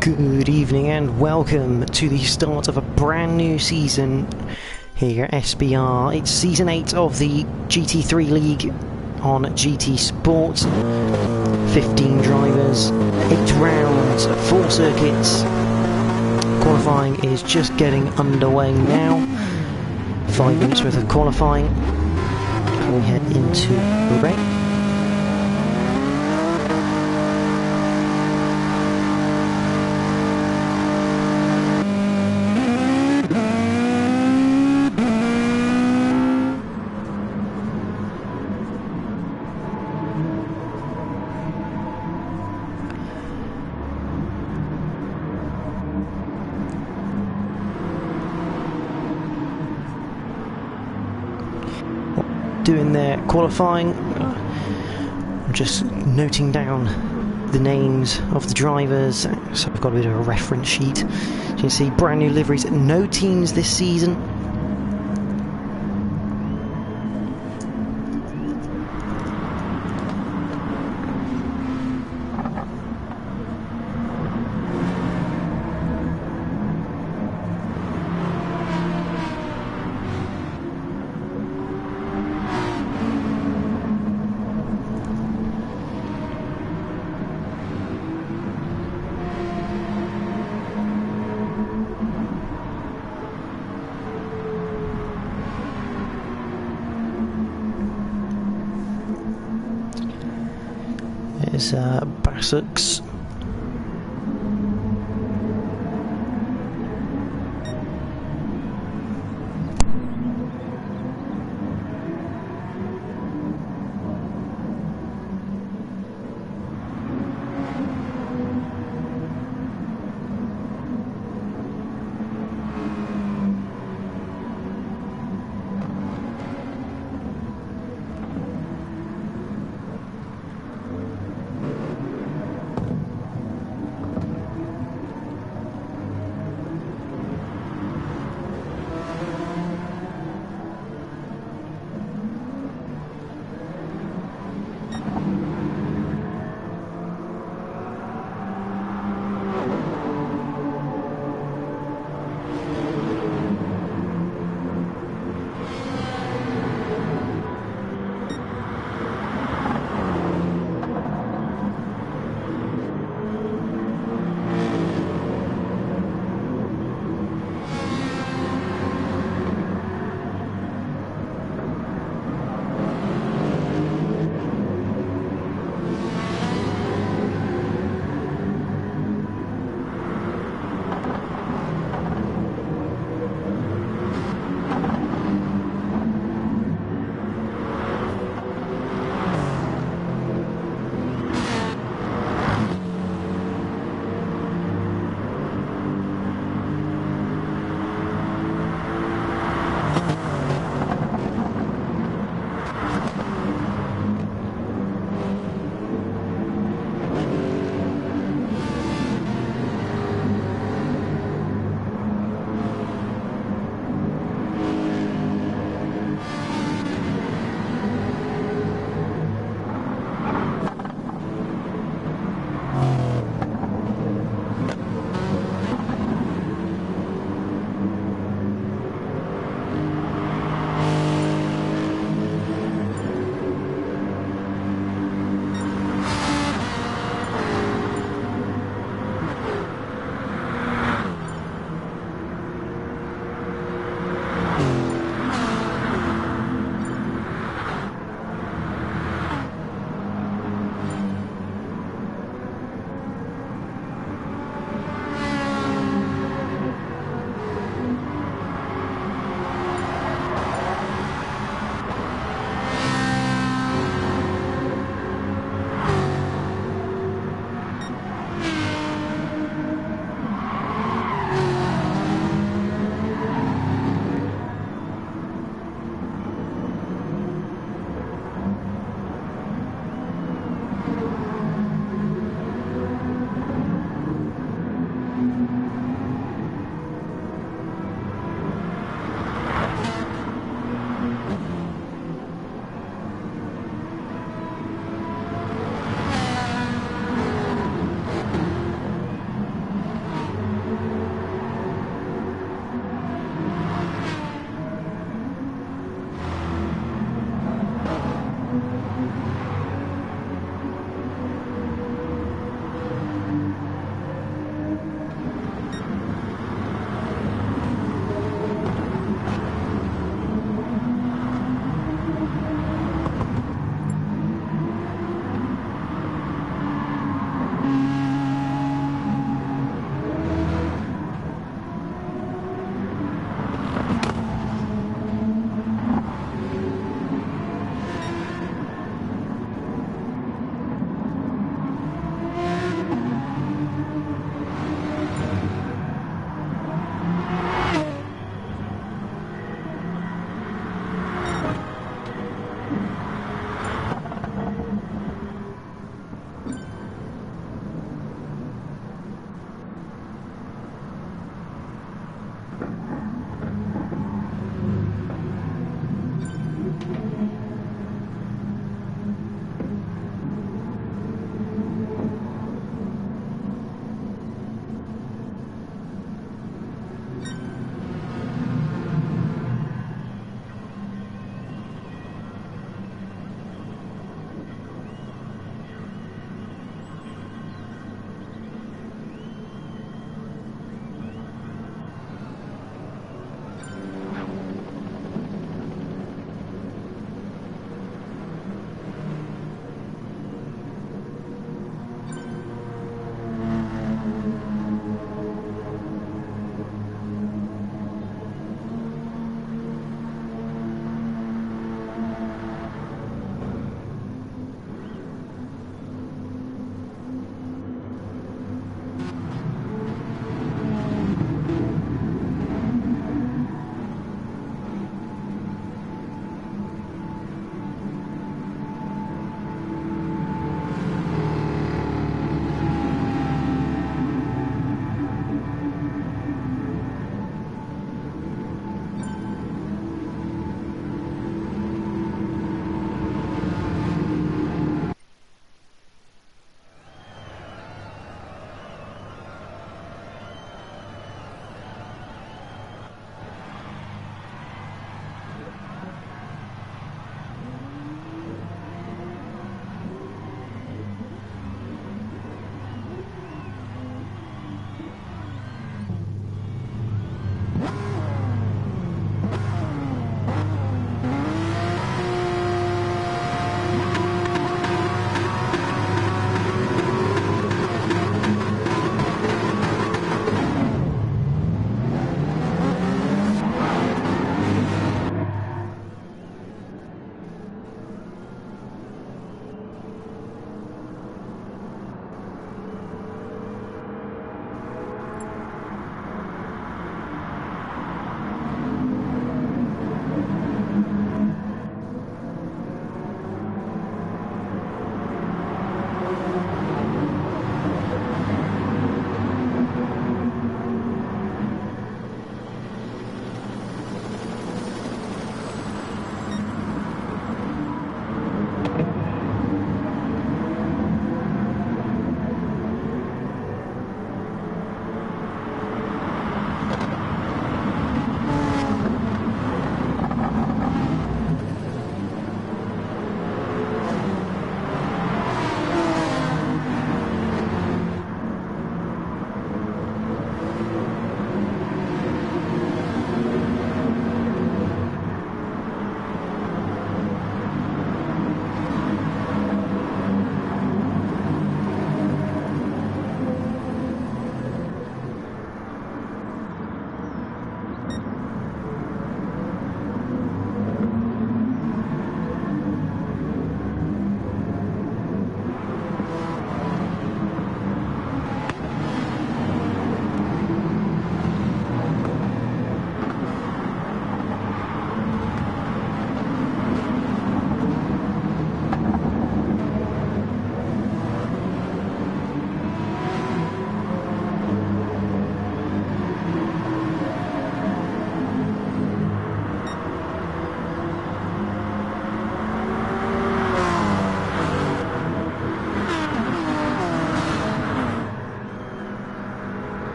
Good evening and welcome to the start of a brand new season here at SBR. It's Season 8 of the GT3 League on GT Sport. 15 drivers, 8 rounds, 4 circuits. Qualifying is just getting underway now. 5 minutes worth of qualifying before we head into the race. Doing their qualifying, I'm just noting down the names of the drivers, so I've got a bit of a reference sheet. As you can see, brand new liveries, no teams this season. There's Bassux.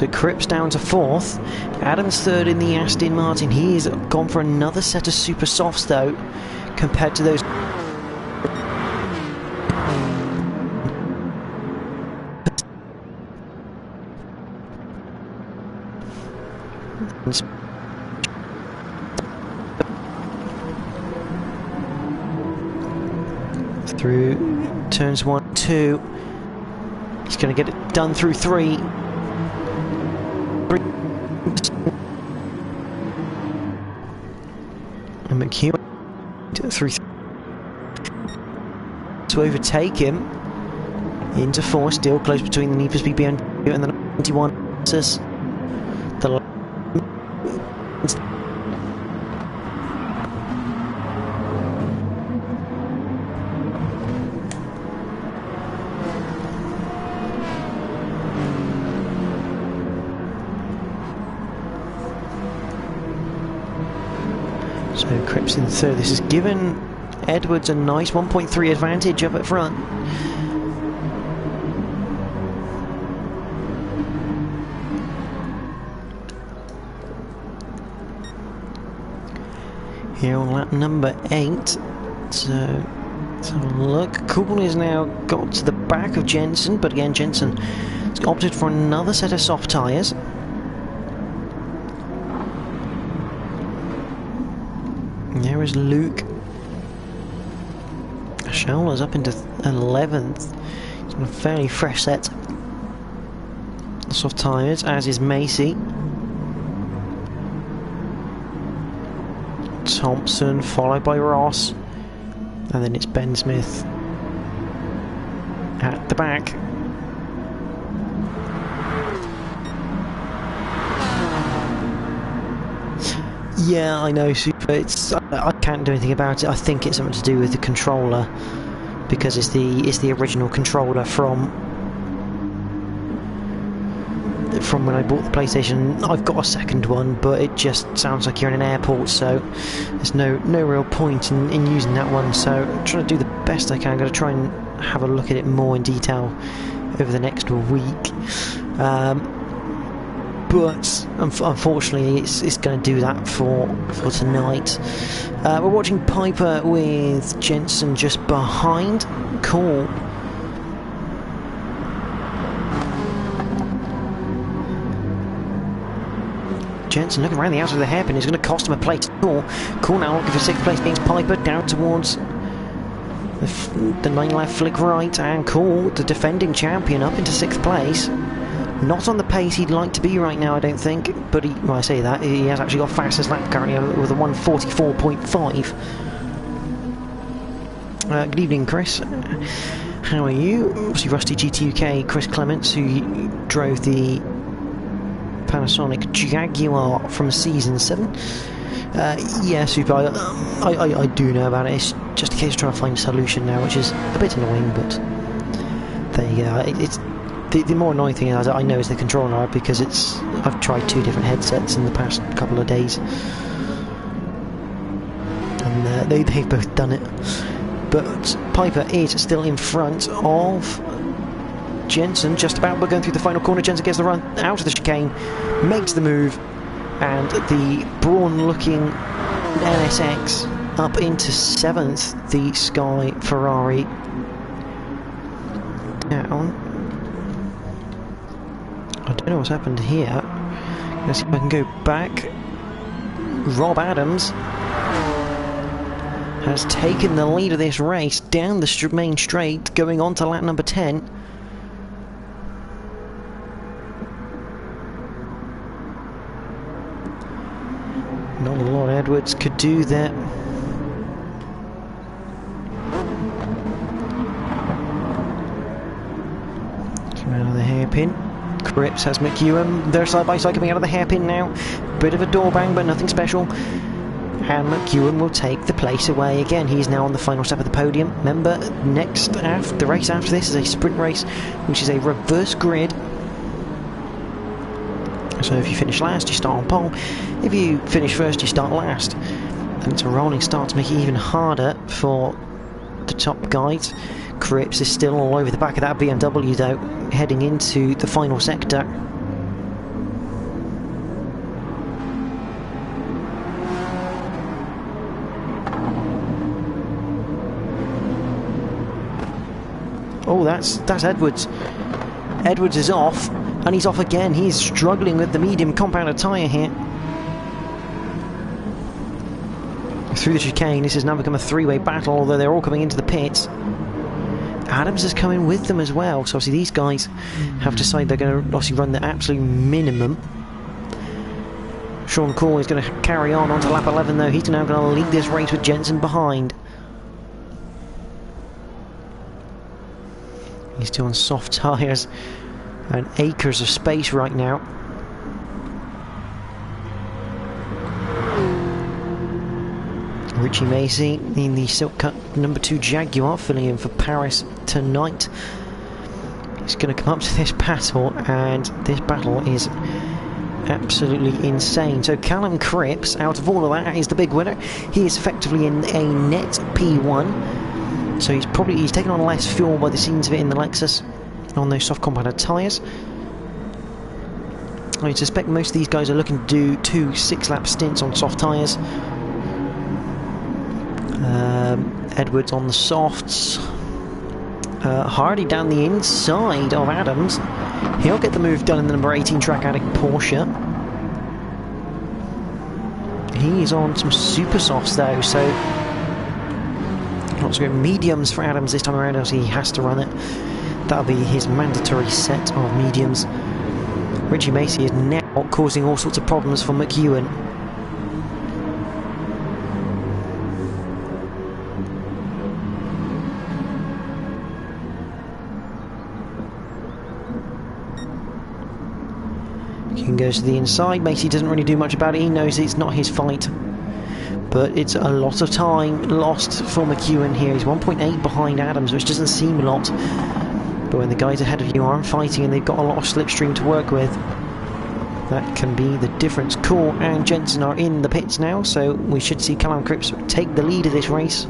So Cripps down to 4th. Adams 3rd in the Aston Martin. He's gone for another set of super softs though, compared to those. Through turns 1, 2. He's going to get it done through 3. And McEwen through 3. To overtake him into 4, still close between the Need for Speed BMW and the 91. The So Cripps in 3rd. This has given Edwards a nice 1.3 advantage up at front. Here on lap number 8. So let's have a look. Cool has now got to the back of Jensen, but again Jensen has opted for another set of soft tyres. There is Luke. Shaula's up into 11th. He's got a fairly fresh set of soft tyres, as is Macy. Thompson, followed by Ross. And then it's Ben Smith at the back. Yeah, I know, Super. I can't do anything about it. I think it's something to do with the controller, because it's the original controller from when I bought the PlayStation. I've got a second one, but it just sounds like you're in an airport, so there's no real point in using that one. So I'm trying to do the best I can. I'm going to try and have a look at it more in detail over the next week. But unfortunately it's going to do that for tonight. We're watching Piper with Jensen just behind. Cool. Jensen looking around the outside of the hairpin is going to cost him a place. Cool now looking for 6th place against Piper, down towards the 9 left, flick right, and Cool, the defending champion, up into 6th place. Not on the pace he'd like to be right now, I don't think, but well, I say that, he has actually got fastest lap currently with a 1:44.5. Good evening, Chris. How are you? Obviously Rusty GT UK, Chris Clements, who drove the Panasonic Jaguar from Season 7. Yeah, Super, I do know about it. It's just a case of trying to find a solution now, which is a bit annoying, but there you go. It's the more annoying thing is I know is the controller, because I've tried 2 different headsets in the past couple of days, and they've both done it. But Piper is still in front of Jensen, just about. We're going through the final corner. Jensen gets the run out of the chicane, makes the move, and the brawn-looking NSX up into 7th. The Sky Ferrari down. I don't know what's happened here. Let's see if I can go back. Rob Adams has taken the lead of this race down the main straight, going on to lap number 10. Not a lot Edwards could do there. Come out of the hairpin. Cripps has McEwen. They're side by side coming out of the hairpin now. Bit of a door bang, but nothing special. And McEwen will take the place away again. He's now on the final step of the podium. Remember, the race after this is a sprint race, which is a reverse grid. So if you finish last, you start on pole. If you finish first, you start last. And it's a rolling start to make it even harder for the top guys. Cripps is still all over the back of that BMW though, heading into the final sector. Oh, that's Edwards. Edwards is off, and he's off again. He's struggling with the medium compounded tyre here. Through the chicane, this has now become a three-way battle, although they're all coming into the pits. Adams is coming with them as well, so obviously these guys have decided they're going to obviously run the absolute minimum. Sean Cole is going to carry on onto lap 11 though. He's now going to lead this race with Jensen behind. He's still on soft tyres and acres of space right now. Richie Macy in the Silk Cut #2 Jaguar, filling in for Paris tonight. He's going to come up to this battle, and this battle is absolutely insane. So Callum Cripps, out of all of that, is the big winner. He is effectively in a net P1, so he's taken on less fuel by the scenes of it in the Lexus on those soft compounded tyres. I suspect most of these guys are looking to do 2 6-lap stints on soft tyres. Edwards on the softs. Hardy down the inside of Adams. He'll get the move done in the number 18 track Addict Porsche. He's on some super softs though, so lots of mediums for Adams this time around, as he has to run it. That'll be his mandatory set of mediums. Richie Macy is now causing all sorts of problems for McEwen. Goes to the inside. Macy doesn't really do much about it. He knows it's not his fight, but it's a lot of time lost for McEwen here. He's 1.8 behind Adams, which doesn't seem a lot, but when the guys ahead of you aren't fighting and they've got a lot of slipstream to work with, that can be the difference. Cole and Jensen are in the pits now, so we should see Callum Cripps take the lead of this race.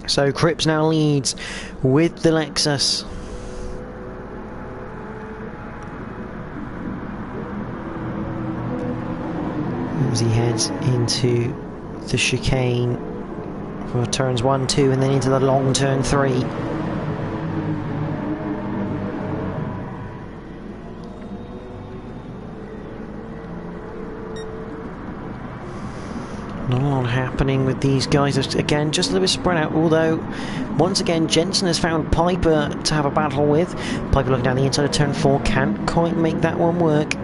So Cripps now leads with the Lexus. As he heads into the chicane for turns 1, 2 and then into the long turn 3. Not a lot happening with these guys. Again, just a little bit spread out, although once again Jensen has found Piper to have a battle with. Piper looking down the inside of turn 4, can't quite make that one work,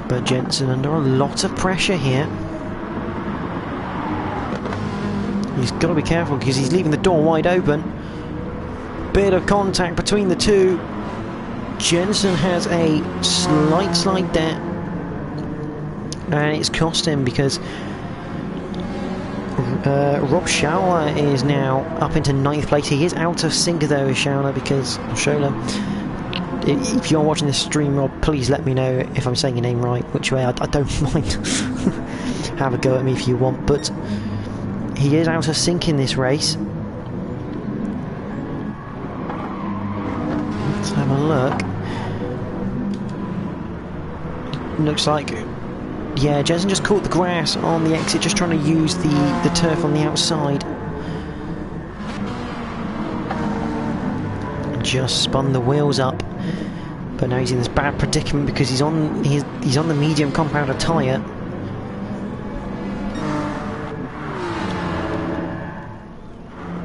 but Jensen under a lot of pressure here. He's got to be careful because he's leaving the door wide open. Bit of contact between the two. Jensen has a slight dent, and it's cost him because Rob Schauer is now up into 9th place. He is out of sync though, Schauer, because if you're watching this stream, Rob, please let me know if I'm saying your name right, which way I don't mind. Have a go at me if you want, but he is out of sync in this race. Let's have a look. Looks like, yeah, Jensen just caught the grass on the exit, just trying to use the turf on the outside. Just spun the wheels up, but now he's in this bad predicament because he's on the medium compounded tyre.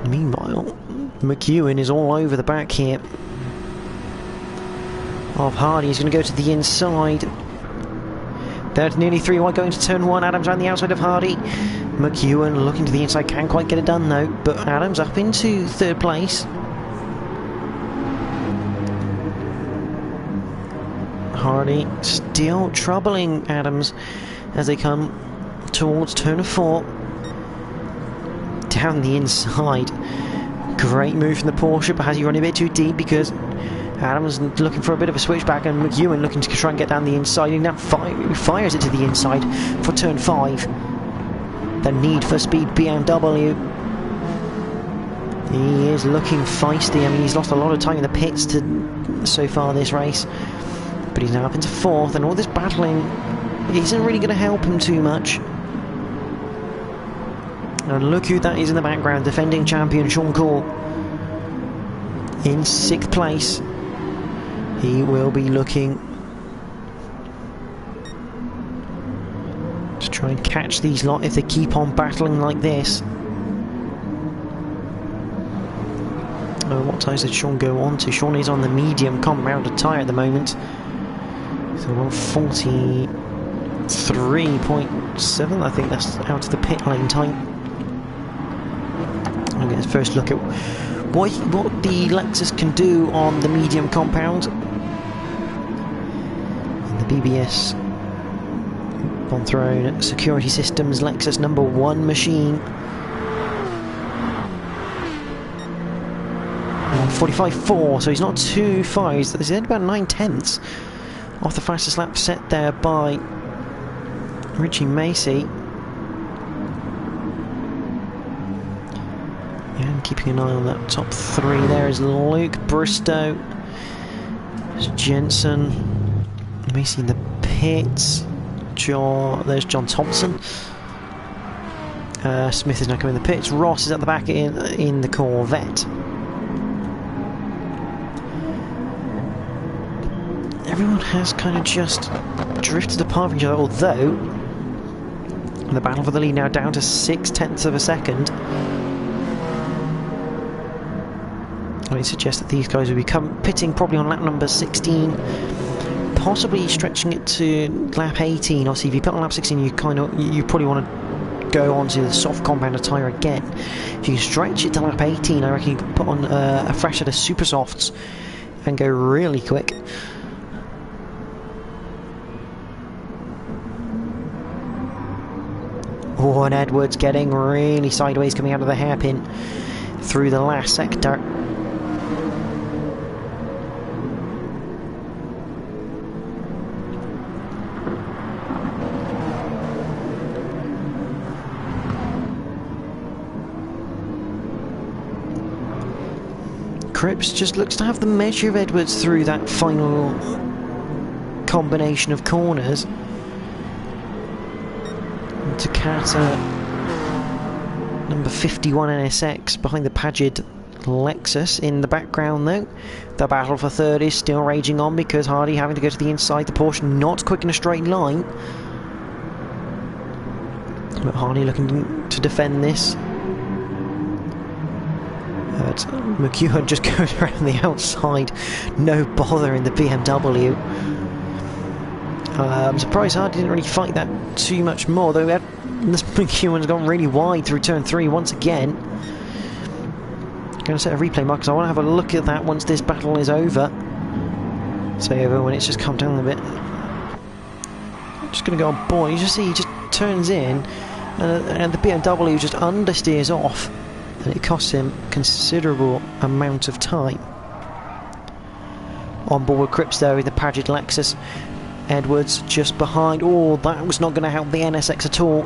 Meanwhile, McEwen is all over the back here of Hardy. He's going to go to the inside. There's nearly 3 wide going to turn 1. Adams around the outside of Hardy. McEwen looking to the inside, can't quite get it done though, but Adams up into 3rd place. Hardy still troubling Adams as they come towards turn 4. Down the inside. Great move from the Porsche, but has he run a bit too deep because Adams looking for a bit of a switchback and McEwen looking to try and get down the inside. He now fires it to the inside for turn 5. The Need for Speed BMW. He is looking feisty. I mean, he's lost a lot of time in the pits so far this race, but he's now up into 4th, and all this battling isn't really going to help him too much. And look who that is in the background, defending champion Sean Cole in 6th place. He will be looking to try and catch these lot if they keep on battling like this. What tyres did Sean go on to? Sean is on the medium compound tyre at the moment. So 143.7, I think that's out of the pit lane time. I'll get his first look at what the Lexus can do on the medium compound. And the BBS Bonthron Security Systems Lexus #1 machine. 45.4, so he's not too far. He's at about 9/10 off the fastest lap set there by Richie Macy. And keeping an eye on that top 3 there is Luke Bristow. There's Jensen. Macy in the pits. There's John Thompson. Smith is now coming in the pits. Ross is at the back in the Corvette. Everyone has kind of just drifted apart from each other, although the battle for the lead now down to 6/10 of a second. I would suggest that these guys will be pitting probably on lap number 16, possibly stretching it to lap 18. Obviously, if you put on lap 16, you probably want to go on to the soft compound tyre again. If you stretch it to lap 18, I reckon you can put on a fresh set of super softs and go really quick. Oh, and Edwards getting really sideways coming out of the hairpin through the last sector. Cripps just looks to have the measure of Edwards through that final combination of corners. Takata, number 51 NSX, behind the Pagid Lexus. In the background though, the battle for 3rd is still raging on because Hardy having to go to the inside, the Porsche not quick in a straight line. But Hardy looking to defend this. But McEwen just goes around the outside, no bother in the BMW. I'm surprised Hardy didn't really fight that too much more, though this McEwen's gone really wide through turn 3 once again. Going to set a replay mark because I want to have a look at that once this battle is over. Say over when it's just come down a bit. Just going to go on board. You just see he just turns in and the BMW just understeers off, and it costs him considerable amount of time. On board with Cripps there with the Pagid Lexus. Edwards just behind. Oh, that was not going to help the NSX at all.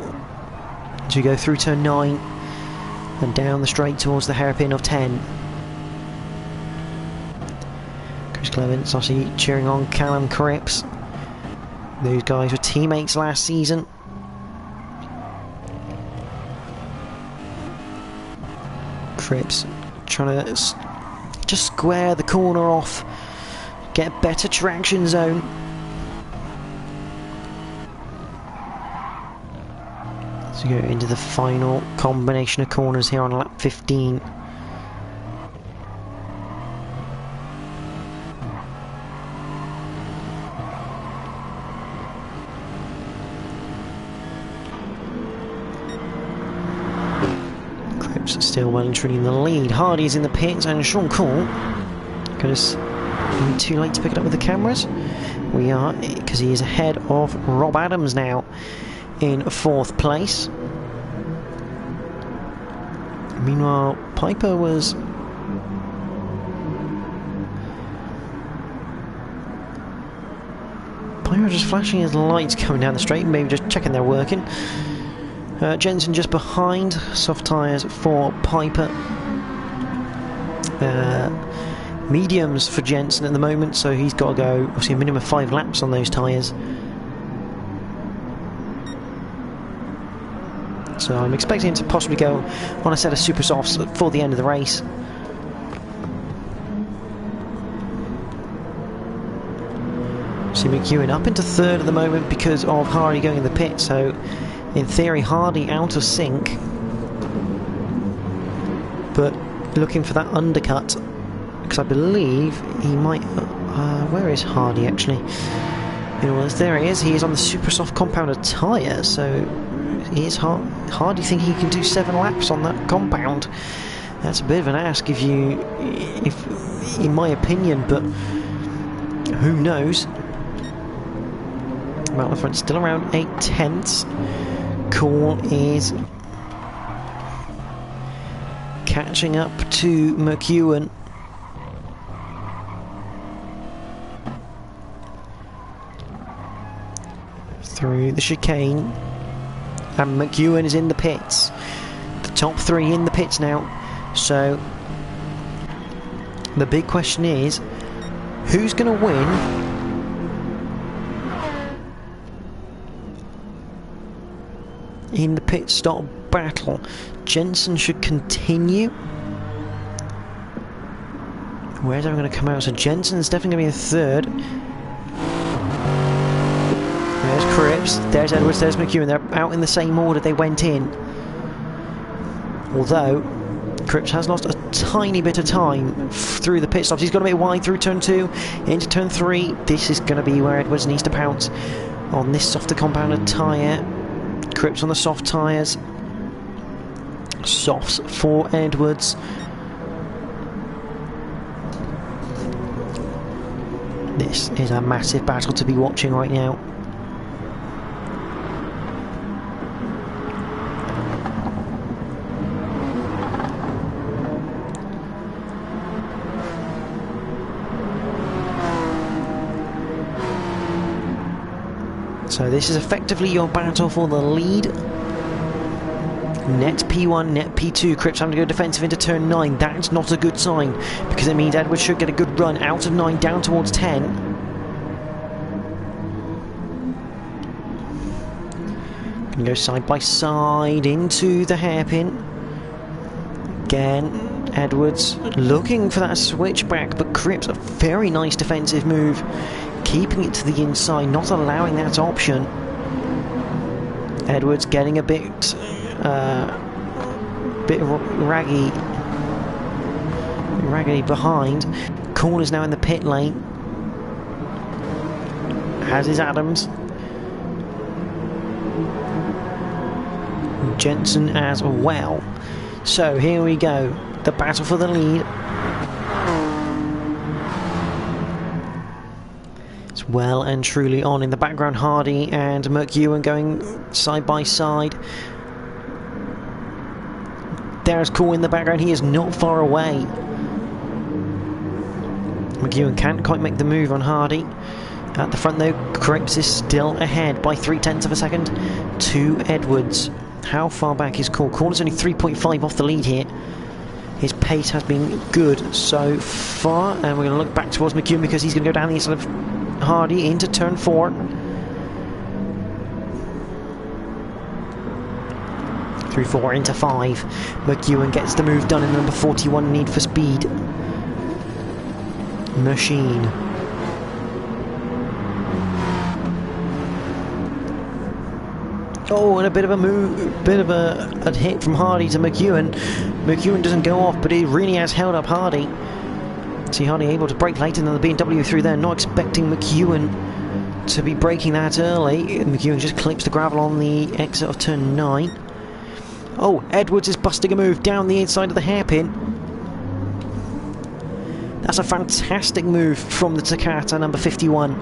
So you go through turn 9 and down the straight towards the hairpin of 10. Chris Clements obviously cheering on Callum Cripps. Those guys were teammates last season. Cripps trying to just square the corner off, get a better traction zone. So go into the final combination of corners here on lap 15. Cripps still well and truly in the lead. Hardy's in the pits and Sean Cole. Because we're too late to pick it up with the cameras. We are, because he is ahead of Rob Adams now in 4th place. Meanwhile, Piper was just flashing his lights coming down the straight, maybe just checking they're working. Jensen just behind, soft tyres for Piper. mediums for Jensen at the moment, so he's got to go obviously a minimum of 5 laps on those tyres. So I'm expecting him to possibly go on a set of super softs for the end of the race. See McEwen up into 3rd at the moment because of Hardy going in the pit, so in theory Hardy out of sync, but looking for that undercut, because I believe he might... where is Hardy actually? There he is. He is on the super soft compounded tyre, so he is Hardy thinking he can do 7 laps on that compound. That's a bit of an ask if in my opinion, but who knows. Out the front, still around 8/10. Cole is catching up to McEwen. Through the chicane, and McEwen is in the pits. The top 3 in the pits now. So the big question is, who's going to win in the pit stop battle? Jensen should continue. Where's everyone going to come out? So Jensen's definitely going to be in 3rd. There's Cripps, there's Edwards, there's McEwen. They're out in the same order they went in. Although Cripps has lost a tiny bit of time through the pit stops. He's got a bit wide through turn 2 into turn 3. This is going to be where Edwards needs to pounce on this softer compounded tyre. Cripps on the soft tyres. Softs for Edwards. This is a massive battle to be watching right now. So this is effectively your battle for the lead. Net P1, net P2. Cripps having to go defensive into turn 9. That's not a good sign, because it means Edwards should get a good run out of 9 down towards 10. Gonna go side by side into the hairpin. Again, Edwards looking for that switchback, but Cripps, a very nice defensive move, keeping it to the inside, not allowing that option. Edwards getting a bit raggedy behind. Corner's now in the pit lane, as is Adams. Jensen as well. So here we go, the battle for the lead. It's well and truly on. In the background, Hardy and McEwen going side by side. There's Cole in the background. He is not far away. McEwen can't quite make the move on Hardy. At the front though, Cripps is still ahead by 0.3 of a second to Edwards. How far back is Cole? Cole is only 3.5 off the lead here. His pace has been good so far, and we're going to look back towards McEwen because he's going to go down the inside of Hardy into turn 4. Through 4 into 5. McEwen gets the move done in number 41, Need for Speed Machine. Oh, and a bit of a move, bit of a hit from Hardy to McEwen. McEwen doesn't go off, but he really has held up Hardy. See Hardy able to brake later than the BMW through there, not expecting McEwen to be braking that early. McEwen just clips the gravel on the exit of turn 9. Oh, Edwards is busting a move down the inside of the hairpin. That's a fantastic move from the Takata number 51.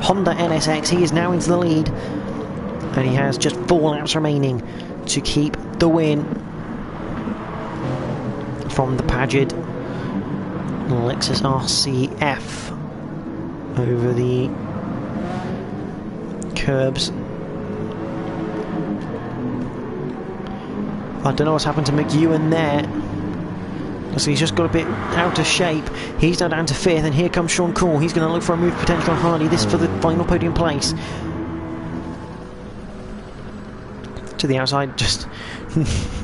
Honda NSX, he is now into the lead. And he has just 4 laps remaining to keep the win from the Paget Lexus RCF over the curbs. I don't know what's happened to McEwen there. So he's just got a bit out of shape. He's now down to 5th, and here comes Sean Cole. He's going to look for a move potential on Hardy. This is for the final podium place. To the outside, just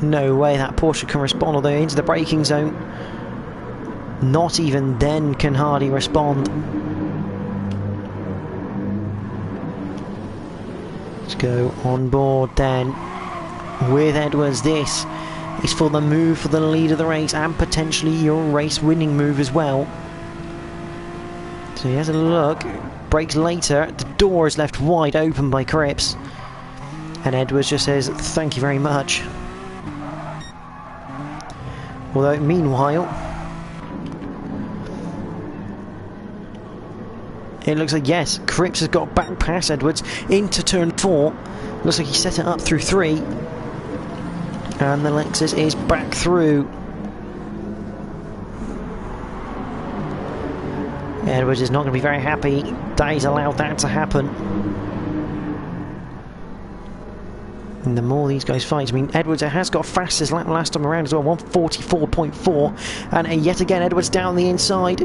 no way that Porsche can respond, although into the braking zone. Not even then can Hardy respond. Let's go on board then with Edwards. This is for the move for the lead of the race and potentially your race winning move as well. So he has a look, brakes later, the door is left wide open by Cripps, and Edwards just says thank you very much. Although meanwhile it looks like, yes, Cripps has got back past Edwards into turn 4. Looks like he set it up through 3. And the Lexus is back through. Edwards is not going to be very happy that he's allowed that to happen. And the more these guys fight, I mean, Edwards has got fastest lap last time around as well, 144.4. And yet again, Edwards down the inside.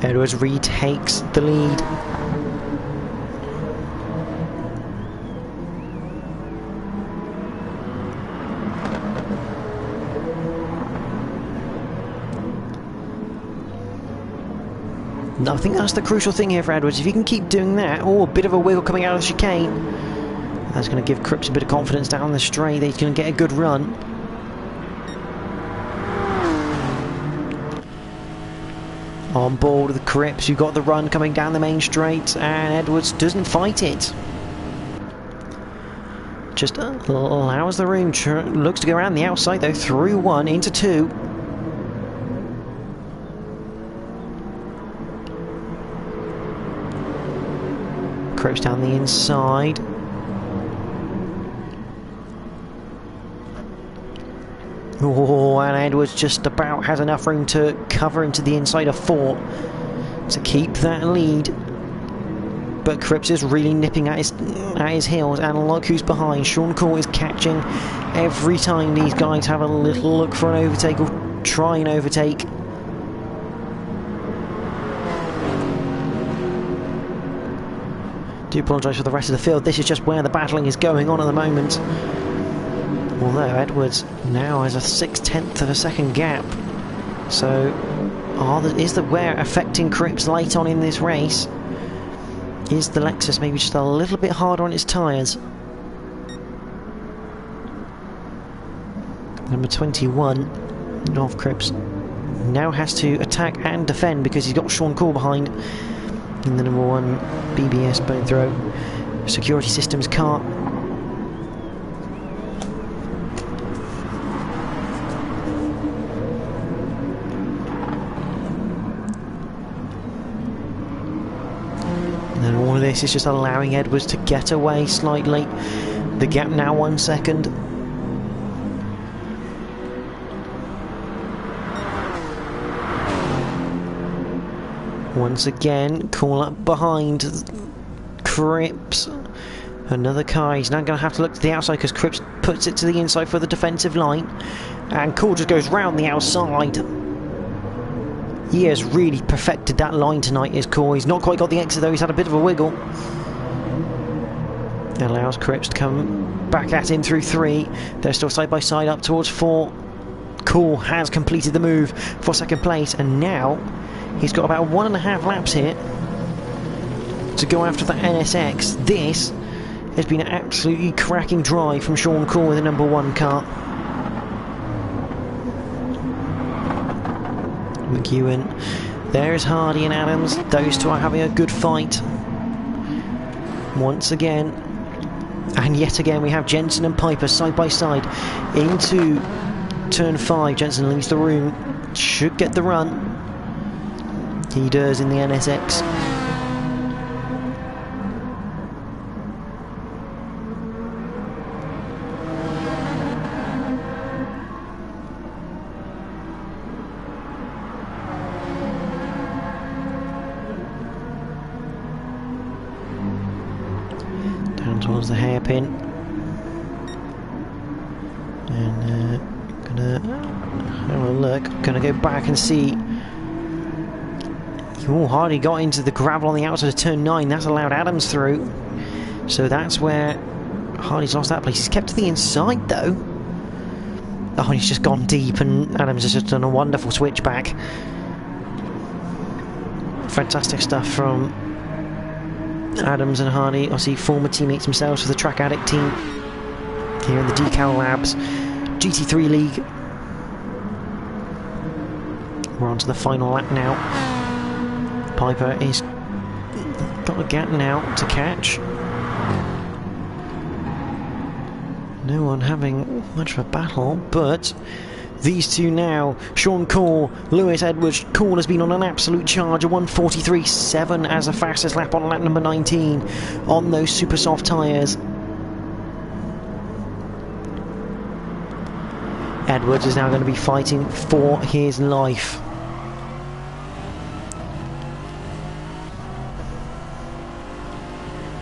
Edwards retakes the lead. I think that's the crucial thing here for Edwards. If you can keep doing that, a bit of a wiggle coming out of the chicane, that's going to give Cripps a bit of confidence down the straight that he's going to get a good run. On board with Cripps, you've got the run coming down the main straight, and Edwards doesn't fight it. Just allows the room, looks to go around the outside though, through 1 into 2. Cripps down the inside. Oh, and Edwards just about has enough room to cover into the inside of 4 to keep that lead. But Cripps is really nipping at his heels, and look who's behind. Sean Cole is catching every time these guys have a little look for an overtake or try and overtake. Do apologise for the rest of the field. This is just where the battling is going on at the moment. Although Edwards now has a 6/10 of a second gap. So is the wear affecting Cripps late on in this race? Is the Lexus maybe just a little bit harder on its tyres? Number 21, North Cripps, now has to attack and defend because he's got Sean Cole behind in the number 1 BBS bone throw security systems car. And all of this is just allowing Edwards to get away slightly. The gap now 1 second. Once again, Cole up behind Cripps. Another car. He's now going to have to look to the outside because Cripps puts it to the inside for the defensive line. And Cole just goes round the outside. He has really perfected that line tonight, is Cole. He's not quite got the exit though, he's had a bit of a wiggle. It allows Cripps to come back at him through 3. They're still side by side up towards 4. Cole has completed the move for second place, and now he's got about 1.5 laps here to go after the NSX. This has been an absolutely cracking drive from Sean Cole with the number 1 car. McEwen. There's Hardy and Adams. Those two are having a good fight once again. And yet again we have Jensen and Piper side by side into turn 5. Jensen leaves the room. Should get the run. He does in the NSX. Down towards the hairpin. And Gonna have a look. Gonna go back and see. Oh, Hardy got into the gravel on the outside of turn 9. That's allowed Adams through. So that's where Hardy's lost that place. He's kept to the inside though. Oh, he's just gone deep, and Adams has just done a wonderful switchback. Fantastic stuff from Adams and Hardy, obviously former teammates themselves for the Track Addict team here in the Decal Labs GT3 League. We're on to the final lap now. Piper is got a gap now to catch. No one having much of a battle, but these two now, Sean Corr, Lewis Edwards. Corr has been on an absolute charge, a 1:43.7 as the fastest lap on lap number 19 on those super soft tyres. Edwards is now going to be fighting for his life.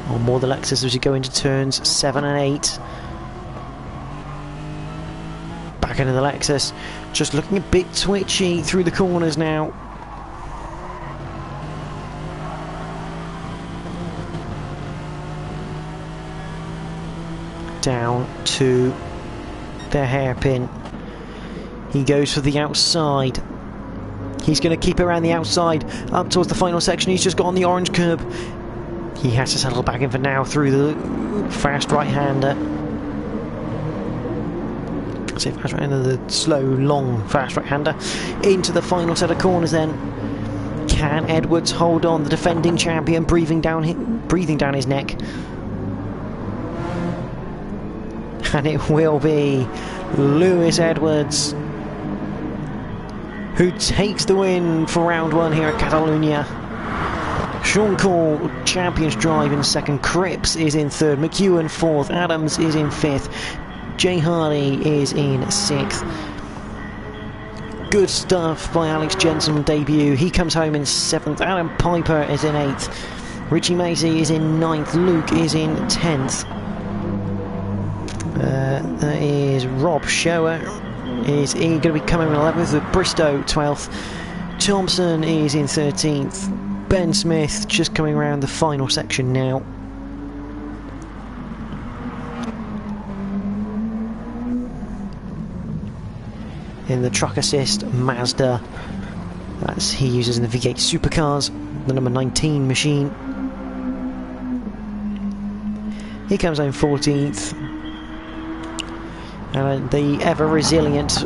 On board the Lexus as we go into turns 7 and 8. Back into the Lexus, just looking a bit twitchy through the corners now. Down to the hairpin. He goes for the outside. He's going to keep it around the outside up towards the final section. He's just got on the orange curb. He has to settle back in for now through the fast right-hander. Fast right-hander, the slow, long, fast right-hander. Into the final set of corners then. Can Edwards hold on? The defending champion breathing down his neck. And it will be Lewis Edwards who takes the win for round 1 here at Catalunya. Sean Corr, Champions Drive in second. Cripps is in third. McEwen 4th. Adams is in 5th. Jay Hardy is in 6th. Good stuff by Alex Jensen debut. He comes home in 7th. Adam Piper is in 8th. Richie Macy is in 9th. Luke is in 10th. That is Rob Shower. Is going to be coming in 11th with Bristow 12th. Thompson is in 13th. Ben Smith just coming around the final section now. In the Truck Assist Mazda, that's he uses in the V8 Supercars, the number 19 machine. He comes home 14th. And the ever resilient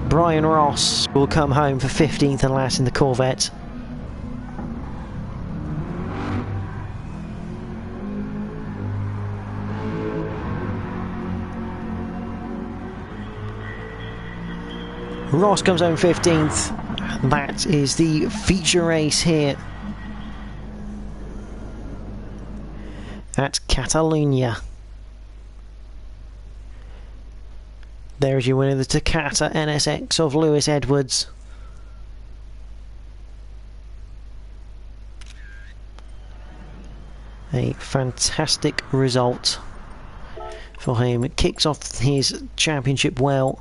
Brian Ross will come home for 15th and last in the Corvette. Ross comes home 15th. That is the feature race here at Catalunya. There's your winner, the Takata NSX of Lewis Edwards. A fantastic result for him. It kicks off his championship well.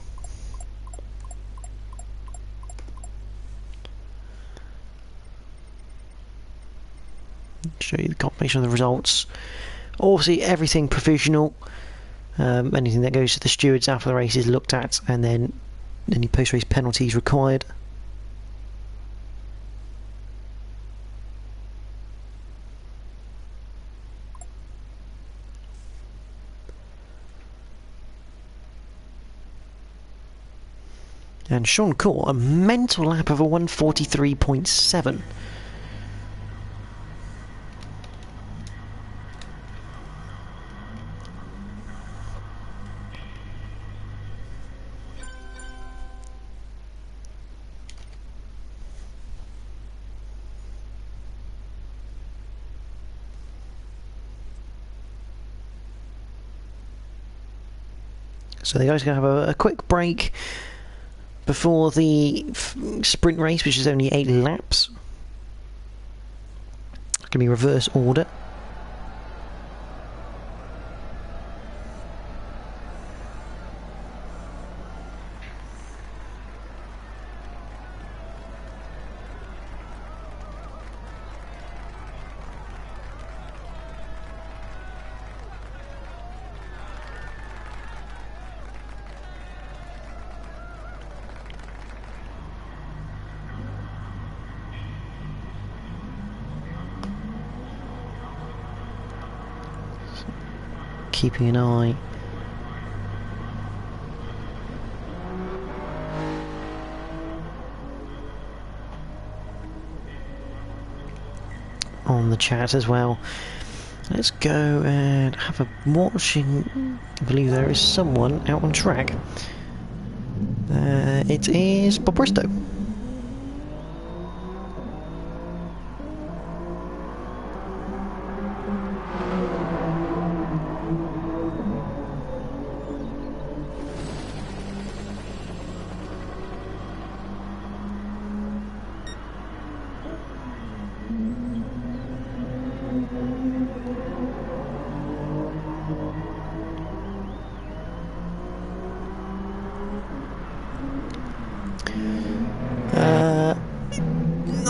Show you the compilation of the results. Obviously everything provisional. Anything that goes to the stewards after the race is looked at, and then any post-race penalties required. And Sean Corr, a mental lap of a 1:43.7. So the guys are going to have a quick break before the sprint race, which is only 8 laps. It's going to be reverse order. keeping an eye on the chat as well. Let's go and have a watching. I believe there is someone out on track. It is Bob Bristow.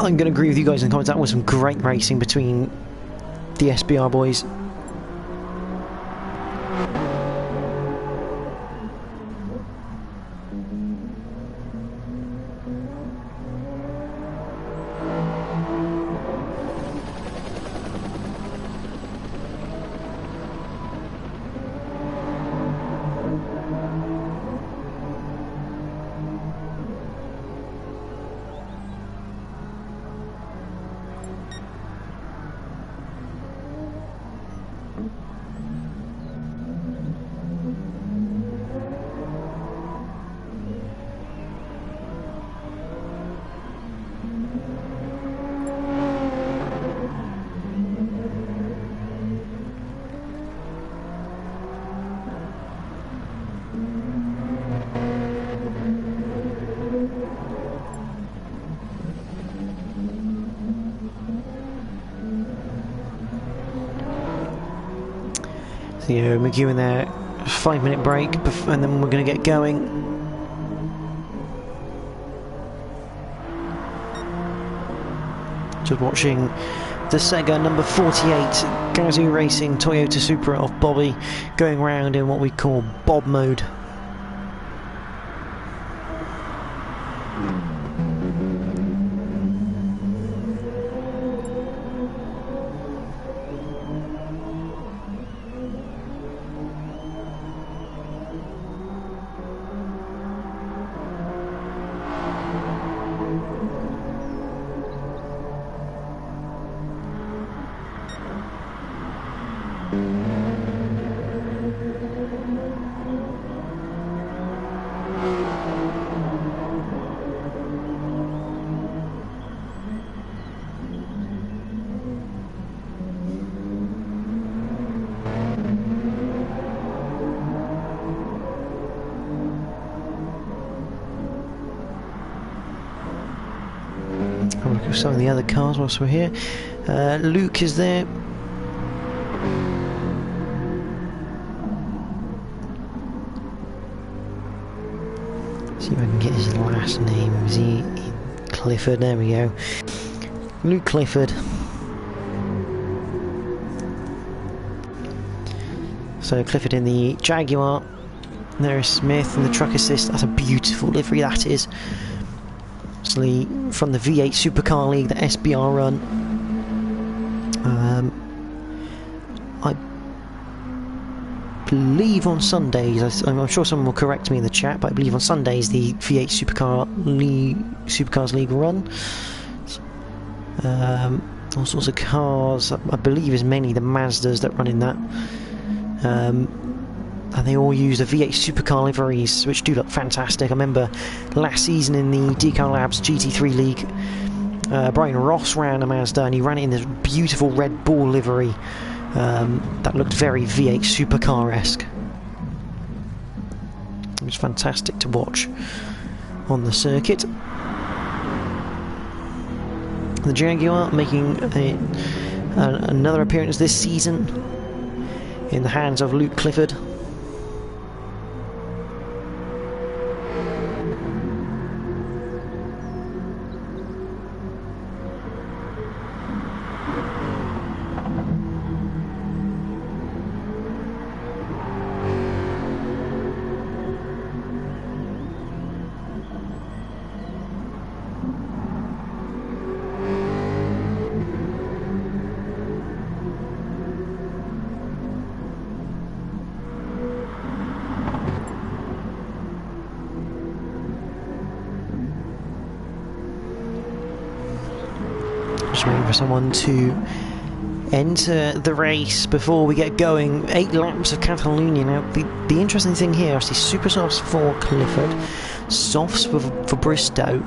I'm going to agree with you guys in the comments. That was some great racing between the SBR boys. So, you know, McEwen there, 5-minute break, and then we're going to get going. Just watching the Sega number 48 Gazoo Racing Toyota Supra of Bobby going around in what we call Bob mode. I'll look at some of the other cars whilst we're here. Luke is there. See if I can get his last name. Is he Clifford? There we go. Luke Clifford. So Clifford in the Jaguar. There is Smith in the truck assist. That's a beautiful livery, that is. Obviously from the V8 Supercar League, the SBR run. I believe on Sundays, I'm sure someone will correct me in the chat, but I believe on Sundays the V8 Supercars League run. All sorts of cars. I believe it's mainly the Mazdas that run in that. And they all use the V8 Supercar liveries, which do look fantastic. I remember last season in the Decal Labs GT3 League, Brian Ross ran a Mazda, and he ran it in this beautiful Red Bull livery that looked very V8 Supercar-esque. It was fantastic to watch on the circuit. The Jaguar making another appearance this season in the hands of Luke Clifford. Just waiting for someone to enter the race before we get going. 8 laps of Catalonia. Now, the interesting thing here is the super softs for Clifford, softs for Bristow.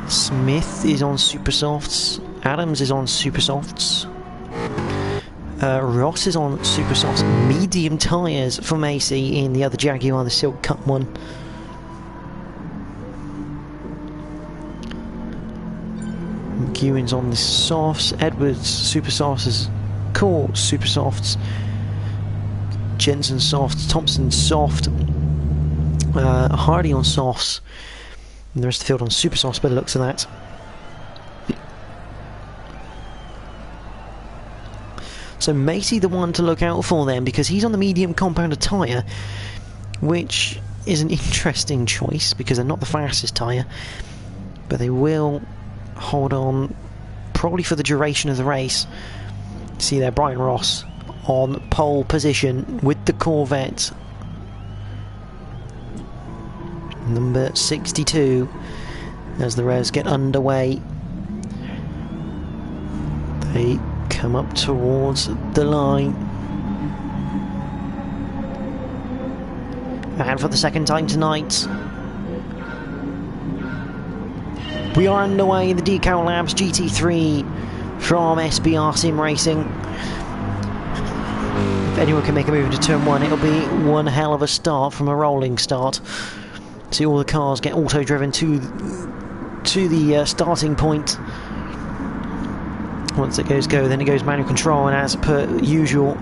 Smith is on super softs. Adams is on super softs. Ross is on super softs. Medium tyres for Macy in the other Jaguar, the Silk Cut one. McEwen's on the softs. Edwards super softs. Court super softs. Jensen softs. Thompson soft. Hardy on softs. And the rest of the field on super softs by the looks of that. So Macy the one to look out for then, because he's on the medium compounded tyre, which is an interesting choice because they're not the fastest tyre, but they will hold on probably for the duration of the race. See there, Brian Ross on pole position with the Corvette. Number 62 as the revs get underway. They come up towards the line. And for the second time tonight, we are underway in the Decal Labs GT3 from SBR Sim Racing. If anyone can make a move into turn 1, it'll be one hell of a start from a rolling start. See all the cars get auto-driven to the starting point. Once it goes go, then it goes manual control, and as per usual,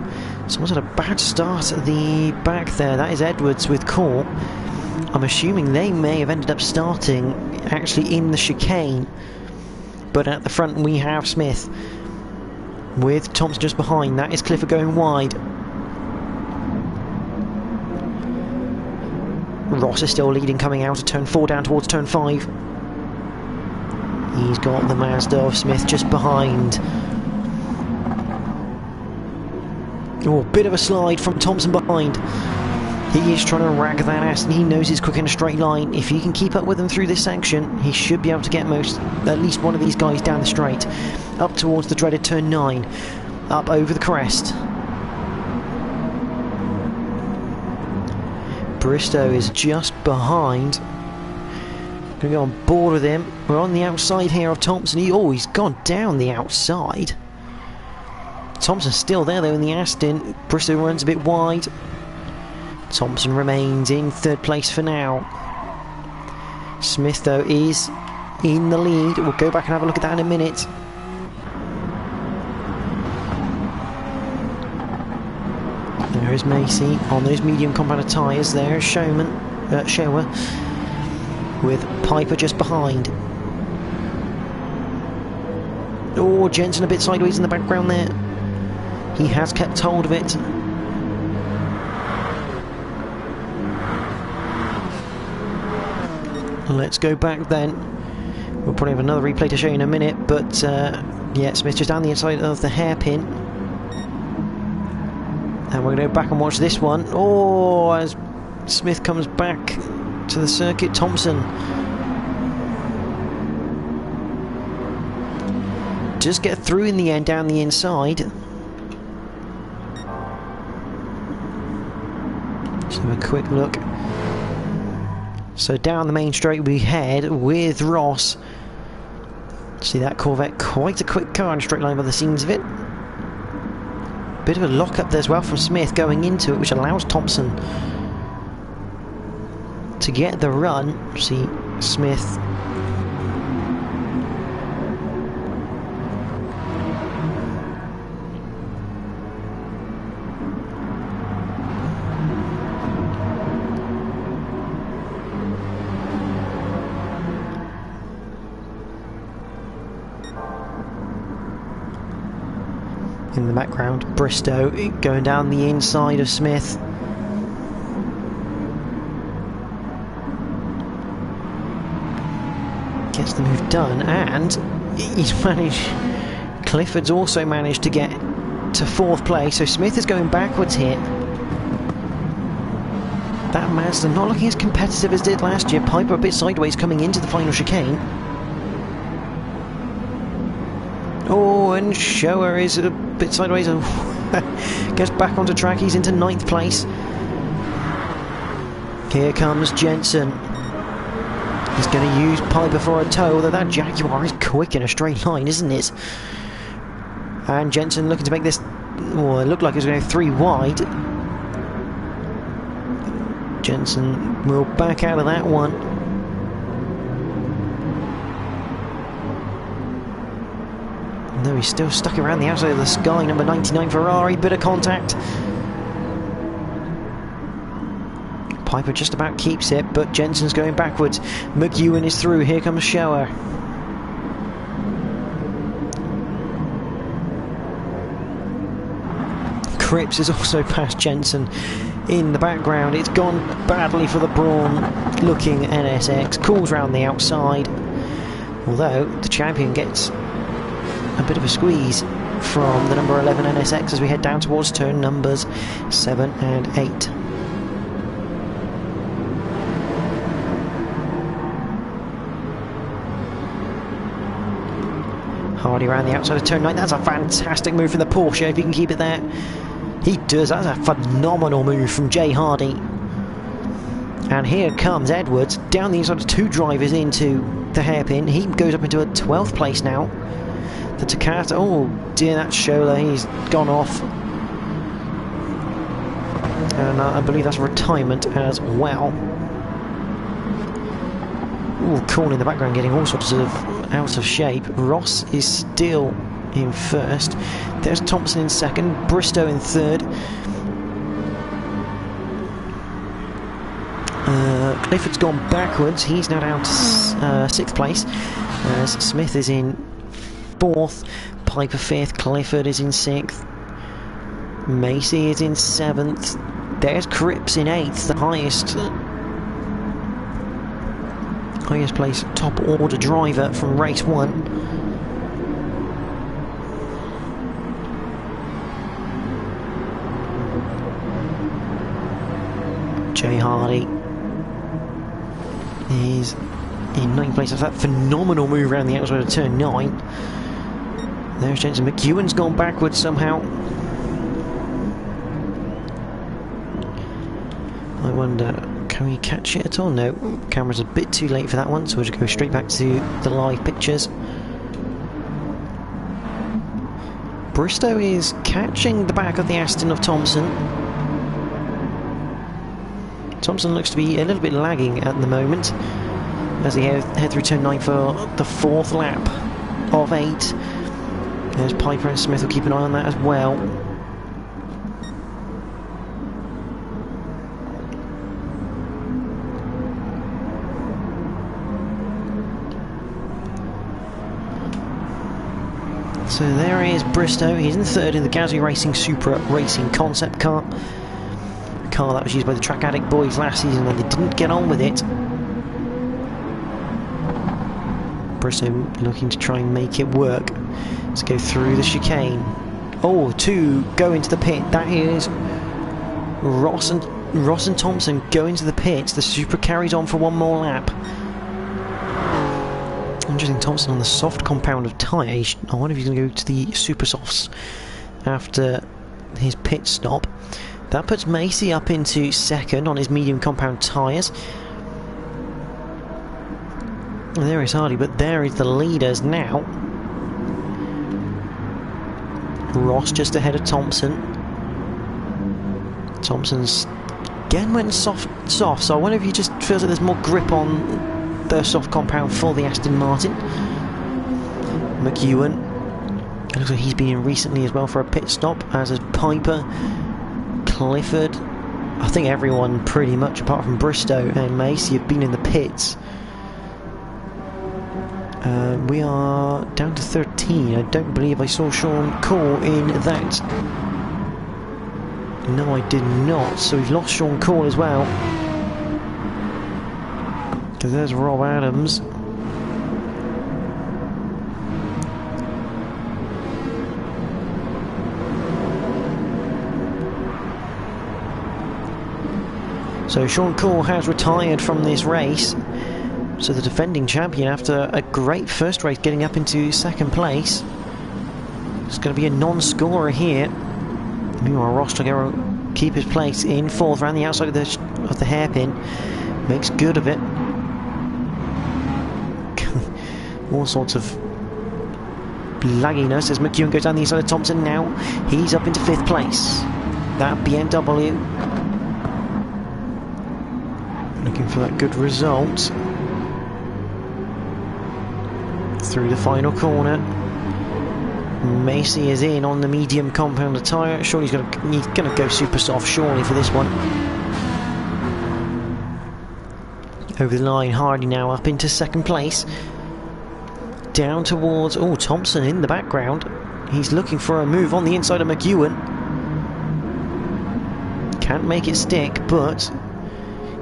someone's had a bad start at the back there. That is Edwards with Core. I'm assuming they may have ended up starting actually in the chicane, but at the front we have Smith with Thompson just behind. That is Clifford going wide. Ross is still leading coming out of turn 4 down towards turn 5. He's got the Mazda of Smith just behind. Oh, bit of a slide from Thompson behind. He is trying to rag that ass, and he knows he's quick in a straight line. If he can keep up with them through this section, he should be able to get at least one of these guys down the straight. Up towards the dreaded turn 9. Up over the crest. Bristow is just behind. Going to go on board with him. We're on the outside here of Thompson. He's gone down the outside. Thompson's still there though in the Aston. Bristow runs a bit wide. Thompson remains in third place for now. Smith though is in the lead. We'll go back and have a look at that in a minute. There is Macy on those medium compounded tyres. There is Shower with Piper just behind. Oh, Jensen a bit sideways in the background there. He has kept hold of it. Let's go back then. We'll probably have another replay to show you in a minute, but yeah, Smith just down the inside of the hairpin. And we're going to go back and watch this one. Oh, as Smith comes back to the circuit, Thompson just get through in the end down the inside. Just have a quick look. So down the main straight we head with Ross. See that Corvette, quite a quick car in a straight line by the scenes of it. Bit of a lock up there as well from Smith going into it, which allows Thompson to get the run. See Smith in the background. Bristow going down the inside of Smith. Gets the move done, and he's managed. Clifford's also managed to get to 4th place, so Smith is going backwards here. That Mazda not looking as competitive as it did last year. Piper a bit sideways coming into the final chicane. McEwen. Shower is a bit sideways and gets back onto track. He's into 9th place. Here comes Jensen. He's going to use Piper for a tow, although that Jaguar is quick in a straight line, isn't it? And Jensen looking to make this... Oh, it looked like it was going to go 3 wide. Jensen will back out of that one. No, he's still stuck around the outside of the sky. Number 99 Ferrari, bit of contact. Piper just about keeps it, but Jensen's going backwards. McEwen is through. Here comes Shower. Cripps is also past Jensen in the background. It's gone badly for the Brawn looking NSX. Calls round the outside, although the champion gets a bit of a squeeze from the number 11 NSX as we head down towards turn numbers 7 and 8. Hardy around the outside of turn 9. That's a fantastic move from the Porsche if he can keep it there. He does. That's a phenomenal move from Jay Hardy. And here comes Edwards down the inside of 2 drivers into the hairpin. He goes up into a 12th place now. The Takata, oh dear, that's Shola. He's gone off. And I believe that's retirement as well. Ooh, Corn in the background getting all sorts of out of shape. Ross is still in first. There's Thompson in second, Bristow in third. Clifford's gone backwards. He's now down to 6th place, as Smith is in 4th, Piper 5th, Clifford is in 6th, Macy is in 7th. There's Cripps in 8th, the highest place top order driver from race 1. Jay Hardy is in 9th place. That's that phenomenal move around the outside of turn 9. There's Jensen. McEwen's gone backwards somehow. I wonder, can we catch it at all? No, camera's a bit too late for that one, so we'll just go straight back to the live pictures. Bristow is catching the back of the Aston of Thompson. Thompson looks to be a little bit lagging at the moment as he head through turn 9 for the 4th lap of 8. There's Piper and Smith will keep an eye on that as well. So there is Bristow. He's in 3rd in the Gasly Racing Supra Racing Concept Car. A car that was used by the Track Addict boys last season and they didn't get on with it. Bristow looking to try and make it work. Let's go through the chicane. Oh, 2 go into the pit. That is Ross and Thompson go into the pits. The Supra carries on for 1 more lap. Interesting, Thompson on the soft compound of tyre. I wonder if he's going to go to the super softs after his pit stop. That puts Macy up into 2nd on his medium compound tyres. And there is Hardy, but there is the leaders now. Ross just ahead of Thompson. Thompson's again went soft, so I wonder if he just feels like there's more grip on the soft compound for the Aston Martin. McEwen, it looks like he's been in recently as well for a pit stop, as is Piper, Clifford. I think everyone pretty much apart from Bristow and Macy have been in the pits. We are down to 13. I don't believe I saw Sean Cole in that. No, I did not. So we've lost Sean Cole as well. Because there's Rob Adams. So Sean Cole has retired from this race. So the defending champion, after a great first race, getting up into 2nd place. It's going to be a non-scorer here. Meanwhile, Ross will keep his place in fourth around the outside of the hairpin. Makes good of it. All sorts of lagginess as McEwen goes down the inside of Thompson now. He's up into fifth place. That BMW. Looking for that good result. Through the final corner. Macy is in on the medium compounder tyre. Surely he's going to go super soft, surely, for this one. Over the line, Hardy now up into second place. Down towards... Oh, Thompson in the background. He's looking for a move on the inside of McEwen. Can't make it stick, but...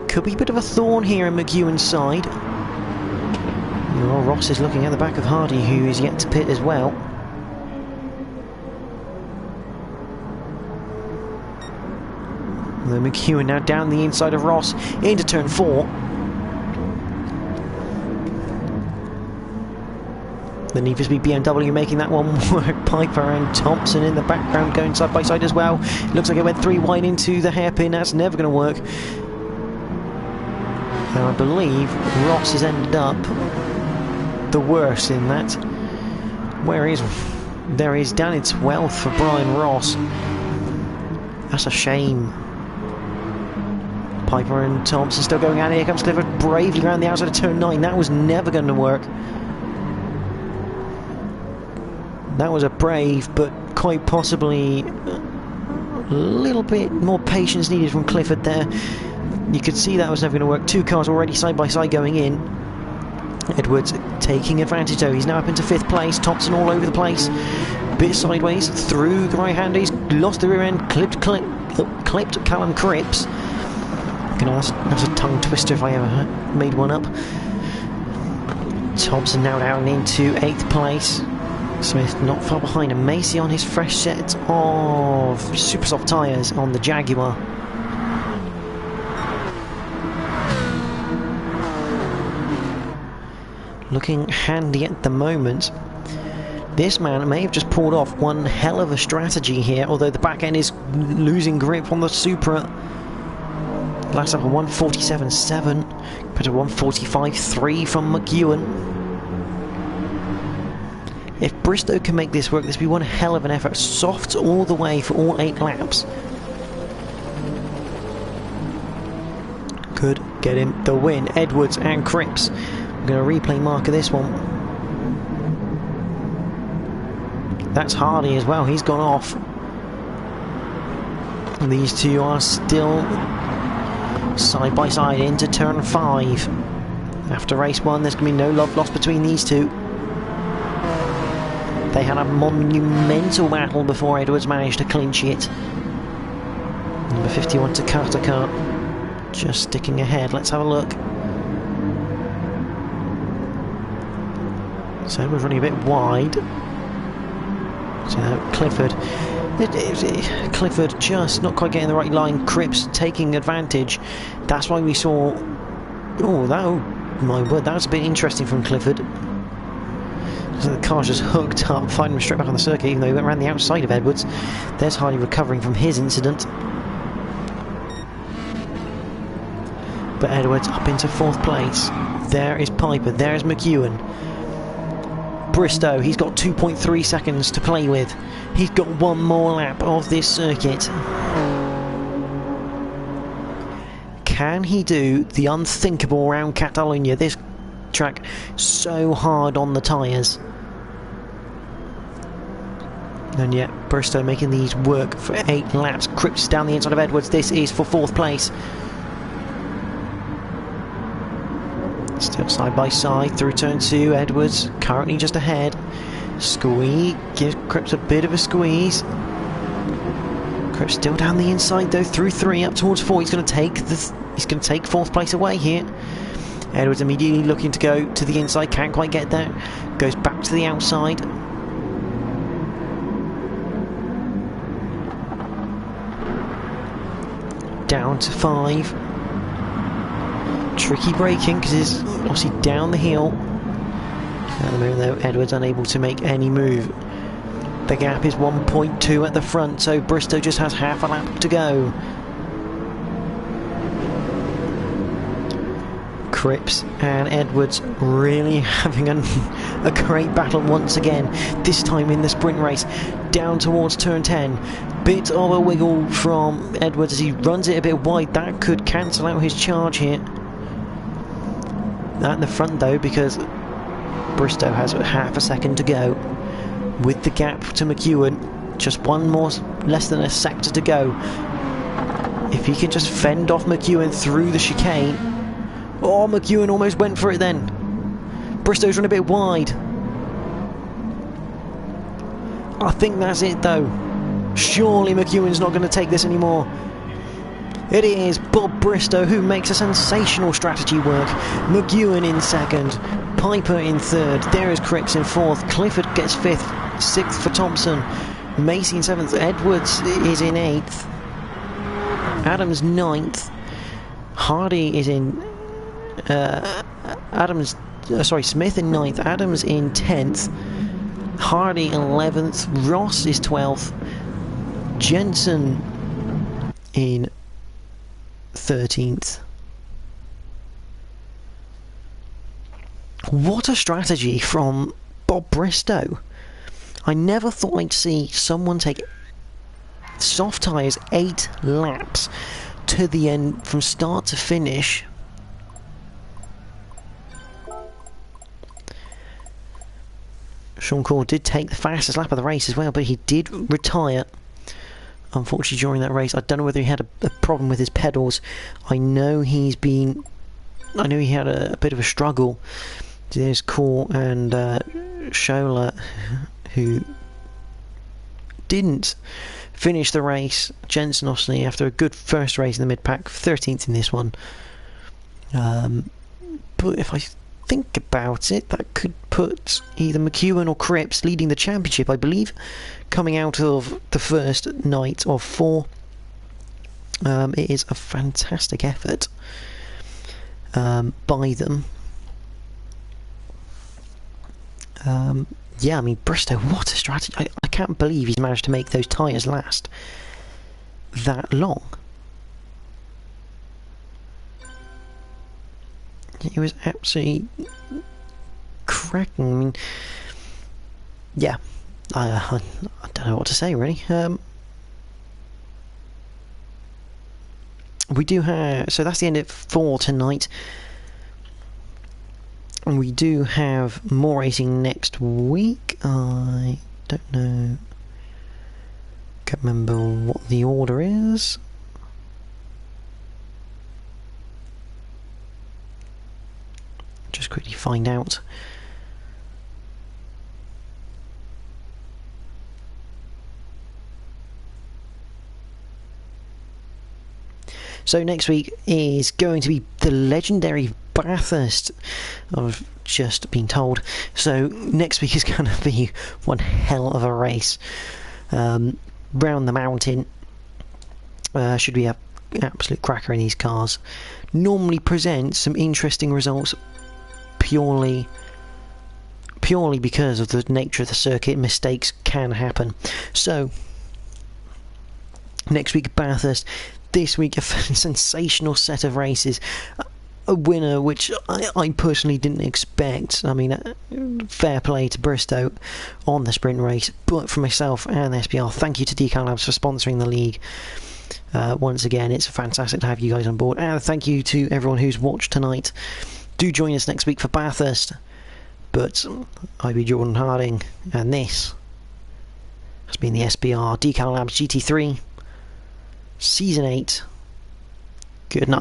could be a bit of a thorn here in McEwen's side. Well, Ross is looking at the back of Hardy, who is yet to pit as well. The McEwen now down the inside of Ross into turn 4. The Need for Speed BMW making that one work. Piper and Thompson in the background going side by side as well. Looks like it went 3 wide into the hairpin. That's never going to work. Now I believe Ross has ended up the worst in that. Where is... there is down in 12th for Brian Ross. That's a shame. Piper and Thompson still going at it. Here comes Clifford bravely around the outside of turn 9. That was never going to work. That was a brave, but quite possibly a little bit more patience needed from Clifford there. You could see that was never going to work. 2 cars already side by side going in. Edwards taking advantage though. He's now up into 5th place. Thompson all over the place. Bit sideways through the right hand. He's lost the rear end. Clipped Callum Cripps. That's a tongue twister if I ever made one up. Thompson now down into 8th place. Smith not far behind, and Macy on his fresh set of super soft tyres on the Jaguar. Looking handy at the moment. This man may have just pulled off one hell of a strategy here, although the back end is losing grip on the Supra. Last up a 147.7 compared to 145.3 from McEwen. If Bristow can make this work, this will be one hell of an effort. Soft all the way for all 8 laps. Could get him the win. Edwards and Cripps. I'm going to replay marker this one. That's Hardy as well. He's gone off. And these two are still side by side into turn 5. After race 1, there's going to be no love lost between these two. They had a monumental battle before Edwards managed to clinch it. Number 51 Takata Kart just sticking ahead. Let's have a look. So Edwards running a bit wide. So Clifford. Clifford just not quite getting the right line. Cripps taking advantage. That's why we saw... oh my word, that was a bit interesting from Clifford. So the car's just hooked up, finding him straight back on the circuit, even though he went around the outside of Edwards. There's Hardy recovering from his incident. But Edwards up into 4th place. There is Piper, there is McEwen. Bristow, he's got 2.3 seconds to play with. He's got one more lap of this circuit. Can he do the unthinkable around Catalonia? This track so hard on the tyres. And yet Bristow making these work for 8 laps. Cripps down the inside of Edwards. This is for 4th place. Still side by side through turn 2. Edwards currently just ahead. Squeeze gives Cripps a bit of a squeeze. Cripps still down the inside though through 3 up towards 4. He's going to take 4th place away here. Edwards immediately looking to go to the inside. Can't quite get there. Goes back to the outside. Down to 5. Tricky braking because he's obviously down the hill. At the moment though, Edwards unable to make any move. The gap is 1.2 at the front, so Bristow just has half a lap to go. Cripps and Edwards really having a great battle once again, this time in the sprint race, down towards turn 10. Bit of a wiggle from Edwards as he runs it a bit wide. That could cancel out his charge here. At the front though, because Bristow has half a second to go. With the gap to McEwen, just one more, less than a sector to go. If he can just fend off McEwen through the chicane. Oh, McEwen almost went for it then. Bristow's run a bit wide. I think that's it though. Surely McEwen's not going to take this anymore. It is Bob Bristow who makes a sensational strategy work. McEwen in second, Piper in third, there is Cripps in fourth, Clifford gets fifth, sixth for Thompson, Macy in seventh, Edwards is in eighth, Adams ninth, Hardy is in Smith in ninth, Adams in 10th, Hardy 11th, Ross is 12th, Jensen in 13th. What a strategy from Bob Bristow. I never thought I'd see someone take soft tyres 8 laps to the end from start to finish. Sean Corr did take the fastest lap of the race as well, but he did retire, unfortunately, during that race. I don't know whether he had a problem with his pedals. I know he had a bit of a struggle. There's Corr and Schola, who didn't finish the race. Jensen, obviously, after a good first race in the mid-pack, 13th in this one. But if I think about it, that could put either McEwen or Cripps leading the championship, I believe, coming out of the first night of 4. It is a fantastic effort by them. Yeah, I mean, Bristow, what a strategy. I can't believe he's managed to make those tyres last that long. It was absolutely cracking. I mean, yeah, I don't know what to say really. We do have, so that's the end of 4 tonight, and we do have more racing next week. I don't know, can't remember what the order is. Just quickly find out. So next week is going to be the legendary Bathurst, I've just been told. So next week is going to be one hell of a race. Round the mountain. Should be an absolute cracker in these cars. Normally presents some interesting results purely because of the nature of the circuit. Mistakes can happen. So next week Bathurst, this week a sensational set of races, a winner which I personally didn't expect. I mean, fair play to Bristow on the sprint race, but for myself and the SPR, thank you to Decal Labs for sponsoring the league. Once again, it's fantastic to have you guys on board, and thank you to everyone who's watched tonight. Do join us next week for Bathurst. But I be Jordan Harding, and this has been the SBR Decal Labs GT3 Season 8. Good night.